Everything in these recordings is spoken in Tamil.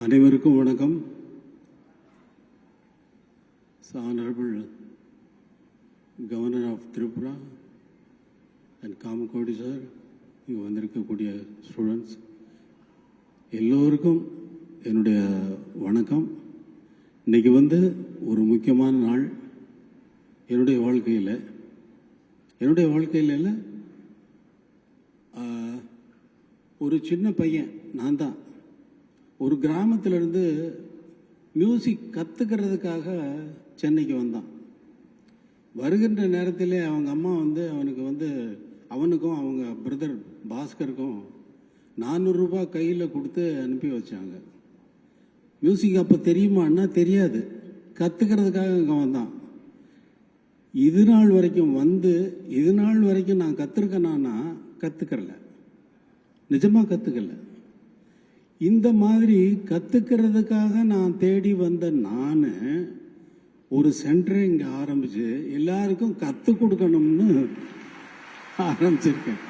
அனைவருக்கும் வணக்கம். Honorable Governor of Tripura and Kamakodi sir, இங்கே வந்திருக்கக்கூடிய ஸ்டூடெண்ட்ஸ் எல்லோருக்கும் என்னுடைய வணக்கம். இன்றைக்கி ஒரு முக்கியமான நாள் என்னுடைய வாழ்க்கையில் இல்லை, ஒரு சின்ன பையன் நான் தான் ஒரு கிராமத்திலிருந்து மியூசிக் கற்றுக்கிறதுக்காக சென்னைக்கு வந்தான். வருகின்ற நேரத்திலே அவங்க அம்மா அவனுக்கும் அவங்க பிரதர் பாஸ்கருக்கும் 400 ரூபாய் கையில் கொடுத்து அனுப்பி வச்சாங்க. மியூசிக் அப்போ தெரியுமான்னா தெரியாது, கற்றுக்கிறதுக்காக இங்கே வந்தான். இது நாள் வரைக்கும் நான் கற்றுருக்கேனா கற்றுக்கல, நிஜமாக கற்றுக்கல. இந்த மாதிரி கற்றுக்கிறதுக்காக நான் தேடி வந்த நான் ஒரு சென்டரை இங்கே ஆரம்பித்து எல்லாருக்கும் கற்றுக் கொடுக்கணும்னு ஆரம்பிச்சிருக்கேன்.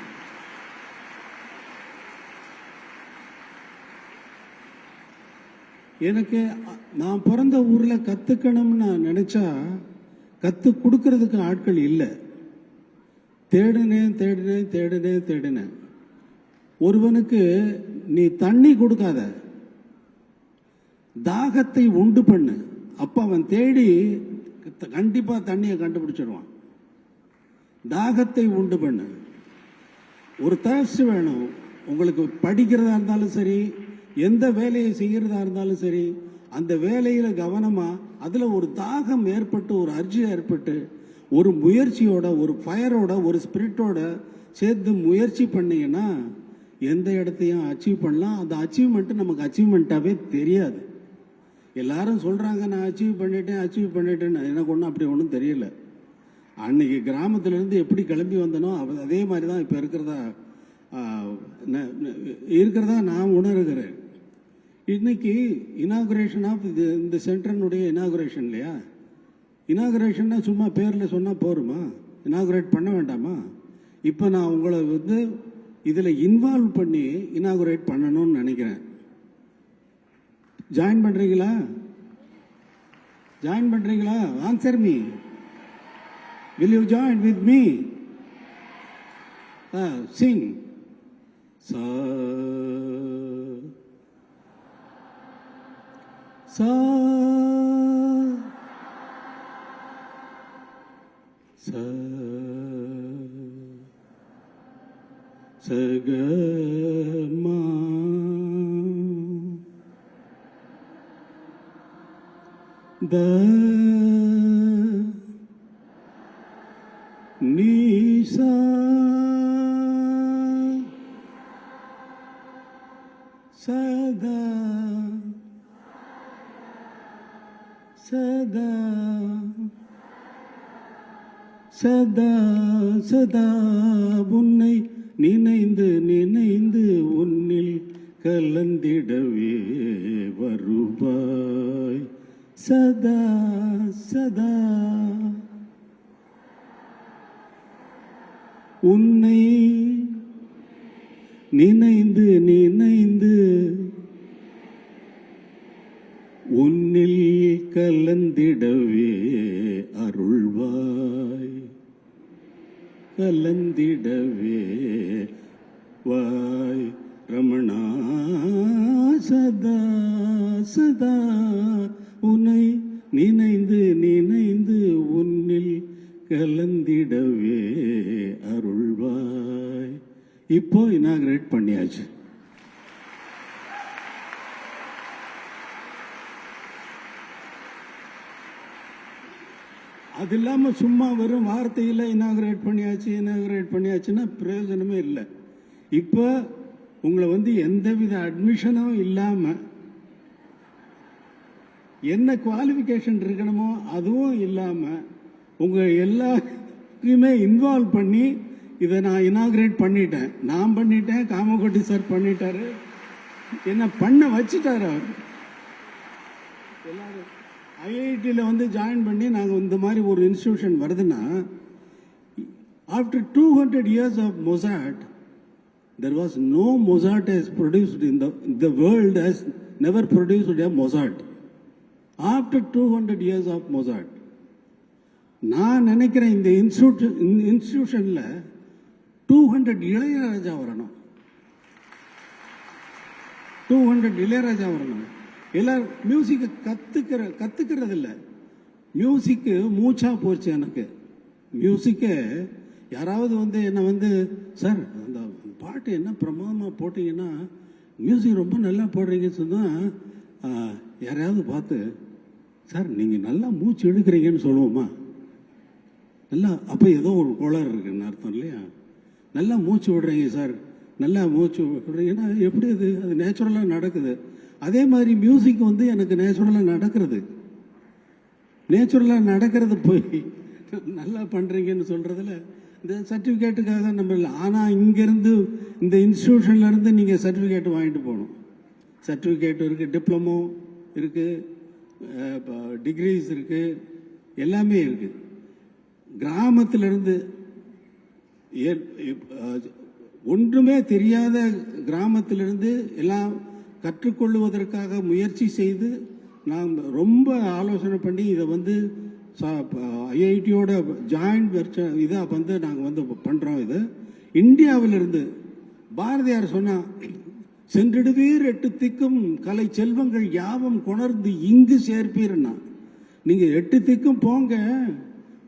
எனக்கு நான் பிறந்த ஊரில் கற்றுக்கணும்னு நான் நினச்சா கற்றுக் கொடுக்கறதுக்கு ஆட்கள் இல்லை. தேடினேன். ஒருவனுக்கு நீ தண்ணி கொடுக்காத, தாகத்தை உண்டு பண்ணு, அப்ப அவன் தேடி கண்டிப்பா தண்ணியை கண்டுபிடிச்சிடுவான். தாகத்தை உண்டு பண்ணு. ஒரு தர்ஸ்ட் வேணும் உங்களுக்கு. படிக்கிறதா இருந்தாலும் சரி, எந்த வேலையை செய்யறதா இருந்தாலும் சரி, அந்த வேலையில கவனமா அதுல ஒரு தாகம் ஏற்பட்டு, ஒரு அர்ஜி ஏற்பட்டு, ஒரு முயற்சியோட, ஒரு ஃபயரோட, ஒரு ஸ்பிரிட்டோட சேர்த்து முயற்சி பண்ணீங்கன்னா எந்த இடத்தையும் அச்சீவ் பண்ணலாம். அந்த அச்சீவ்மெண்ட் நமக்கு அச்சீவ்மெண்ட்டாகவே தெரியாது. எல்லாரும் சொல்கிறாங்க நான் அச்சீவ் பண்ணிட்டேன்னு. எனக்கு ஒன்றும் அப்படி ஒன்றும் தெரியல. அன்னைக்கு கிராமத்திலேருந்து எப்படி கிளம்பி வந்தனோ அதே மாதிரி தான் இப்போ இருக்கிறதா நான் உணர்கிறேன். இன்னைக்கு இனாகுரேஷன் ஆஃப் இந்த சென்டர்னுடைய இனாகுரேஷன் இல்லையா? இனாகுரேஷன்னா சும்மா பேரில் சொன்னால் போருமா? இனாகுரேட் பண்ண வேண்டாமா? இப்போ நான் உங்களை இதில் இன்வால்வ் பண்ணி இனாகுரேட் பண்ணணும்னு நினைக்கிறேன். ஜாயின் பண்றீங்களா? Answer me. Will you join with me? Singh. சா சா சா சகமா த நீசா சதா சதா சதா சதா உன்னை நினைந்து உன்னில் கலந்திடவே வருவாய். சதா சதா உன்னை நினைந்து உன்னில் கலந்திடவே அருள்வாய். கலந்திடவே வாய் ரமணா. சதா சதா உன்னை நினைந்து உன்னில் கலந்திடவே அருள்வாய். இப்போ இனாகிரேட் பண்ணியாச்சு. அது இல்லாமல் சும்மா வெறும் வார்த்தையில் இனாகிரேட் பண்ணியாச்சுன்னா பிரயோஜனமே இல்லை. இப்போ உங்களை எந்தவித அட்மிஷனும் இல்லாமல் என்ன குவாலிஃபிகேஷன் இருக்கணுமோ அதுவும் இல்லாமல் உங்கள் எல்லாத்தையுமே இன்வால்வ் பண்ணி இதை நான் இனாகிரேட் பண்ணிட்டேன். நான் பண்ணிட்டேன், காமகோட்டி சார் பண்ணிட்டாரு, என்ன பண்ண வச்சுட்டாரு அவர். எல்லாரும் ஐஐடியில் ஜாயின் பண்ணி நாங்கள் இந்த மாதிரி ஒரு இன்ஸ்டிடியூஷன் வருதுன்னா, after 200 years of Mozart, there was no Mozart as produced in the world as never produced a Mozart. After 200 years of Mozart, நான் நினைக்கிறேன் இந்த இன்ஸ்டிடியூஷன்ல 200 இளையராஜா வரணும். 200 இளையராஜா வரணும். எல்லாரும் மியூசிக் கத்துக்கிறது இல்லை. மியூசிக்கு மூச்சா போச்சு எனக்கு. மியூசிக்கு யாராவது என்ன சார் அந்த பாட்டு என்ன பிரமாதமாக போட்டிங்கன்னா மியூசிக் ரொம்ப நல்லா போடுறீங்கன்னு சொன்னால் யாரையாவது பார்த்து சார் நீங்கள் நல்லா மூச்சு எடுக்கிறீங்கன்னு சொல்லுவோமா? நல்லா அப்போ ஏதோ ஒரு கோளாறு இருக்குன்னு அர்த்தம் இல்லையா? நல்லா மூச்சு விடுறீங்க சார், நல்லா மூச்சு விடுறீங்கன்னா எப்படி அது நேச்சுரலாக நடக்குது. அதே மாதிரி மியூசிக் எனக்கு நேச்சுரலாக நடக்கிறது போய் நல்லா பண்ணுறீங்கன்னு சொல்கிறதுல இந்த சர்டிஃபிகேட்டுக்காக நம்ம இல்லை. ஆனால் இங்கேருந்து இந்த இன்ஸ்டிடியூஷன்லேருந்து நீங்கள் சர்டிஃபிகேட் வாங்கிட்டு போகணும். சர்டிஃபிகேட் இருக்குது, டிப்ளமோ இருக்குது, டிகிரிஸ் இருக்குது, எல்லாமே இருக்குது. கிராமத்திலிருந்து ஒன்றுமே தெரியாத கிராமத்திலிருந்து எல்லாம் கற்றுக்கொள்வதற்காக முயற்சி செய்து நாம் ரொம்ப ஆலோசனை பண்ணி இதை ஐஐடியோட ஜாயிண்ட் இதாக நாங்கள் பண்ணுறோம். இது இந்தியாவிலிருந்து பாரதியார் சொன்னால் சென்றிடுவீர் 8 திக்கும் கலை செல்வங்கள் யாவும் கொணர்ந்து இங்கு சேர்ப்பீர்னா. நீங்கள் 8 திக்கும் போங்க,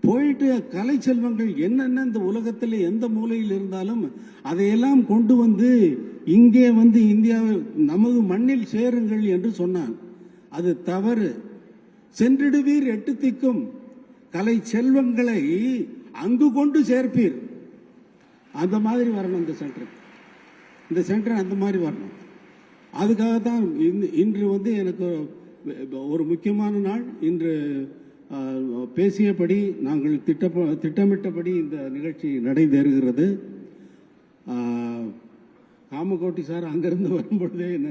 போயிட்டு கலை செல்வங்கள் என்னென்ன இந்த உலகத்தில் எந்த மூலையில் இருந்தாலும் அதையெல்லாம் கொண்டு இங்கே இந்தியாவில் நமது மண்ணில் சேருங்கள் என்று சொன்னான். அது தவறு. சென்றிடுவீர் 8 திக்கும் கலை செல்வங்களை அங்கு கொண்டு சேர்ப்பீர். அந்த மாதிரி வரணும் இந்த சென்டர் அந்த மாதிரி வரணும். அதுக்காக தான் இன்று எனக்கு ஒரு முக்கியமான நாள். இன்று பேசியபடி நாங்கள் திட்டமிட்டபடி இந்த நிகழ்ச்சி நடைபெறுகிறது. காமகோட்டி சார் அங்கிருந்து வரும்பொழுதே என்ன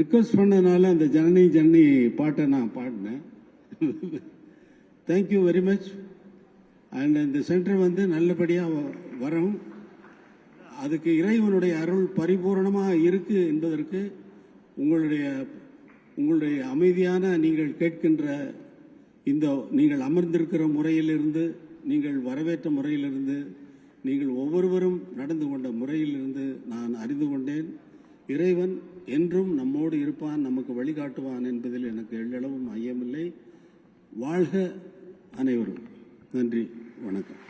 ரிக்வெஸ்ட் பண்ணதுனால அந்த ஜனனி ஜனனி பாட்டை நான் பாடினேன். Thank you very much. அண்ட் இந்த சென்டர் நல்லபடியாக வரும். அதுக்கு இறைவனுடைய அருள் பரிபூர்ணமாக இருக்கு என்பதற்கு உங்களுடைய அமைதியான நீங்கள் கேட்கின்ற நீங்கள் அமர்ந்திருக்கிற முறையிலிருந்து, நீங்கள் வரவேற்ற முறையிலிருந்து, நீங்கள் ஒவ்வொருவரும் நடந்து கொண்ட முறையிலிருந்து நான் அறிந்து கொண்டேன். இறைவன் என்றும் நம்மோடு இருப்பான், நமக்கு வழிகாட்டுவான் என்பதில் எனக்கு எள்ளளவும் ஐயமில்லை. வாழ்க அனைவரும். நன்றி, வணக்கம்.